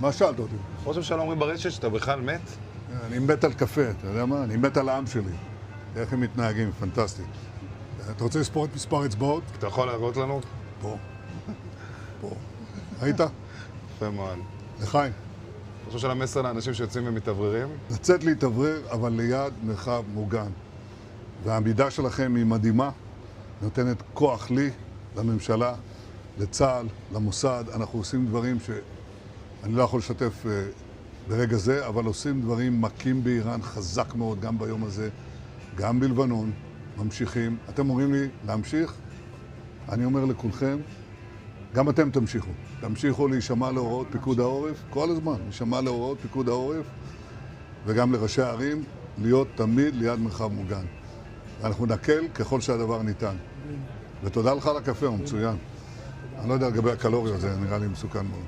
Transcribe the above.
מה שאלת אותי? ראש הממשלה אומרים ברשת שאתה בכלל מת? אני מת על קפה, אתה יודע מה? אני מת על העם שלי. איך הם מתנהגים, פנטסטי. אתה רוצה לספור את מספר אצבעות? אתה יכול להראות לנו? פה. פה. ראית? יפה מאוד. לחיים. ראש הממשלה מסר לאנשים שיוצאים ומתאווררים? לצאת להתאוורר, אבל ליד מרחב מוגן. והעמידה שלכם היא מדהימה, נותנת כוח לי, לממשלה, לצה"ל, למוסד. אנחנו עושים דברים שאני לא יכול לשתף ברגע זה, אבל עושים דברים מכים באיראן חזק מאוד, גם ביום הזה, גם בלבנון, ממשיכים. אתם אומרים לי להמשיך? אני אומר לכולכם, גם אתם תמשיכו. תמשיכו להישמע להוראות פיקוד העורף, כל הזמן, להישמע להוראות פיקוד העורף, וגם לראשי הערים, להיות תמיד ליד מרחב מוגן. ואנחנו נקל ככל שהדבר ניתן. ותודה לך על הקפה, הוא מצוין. אני לא יודע לגבי הקלוריות, זה נראה לי מסוכן מאוד.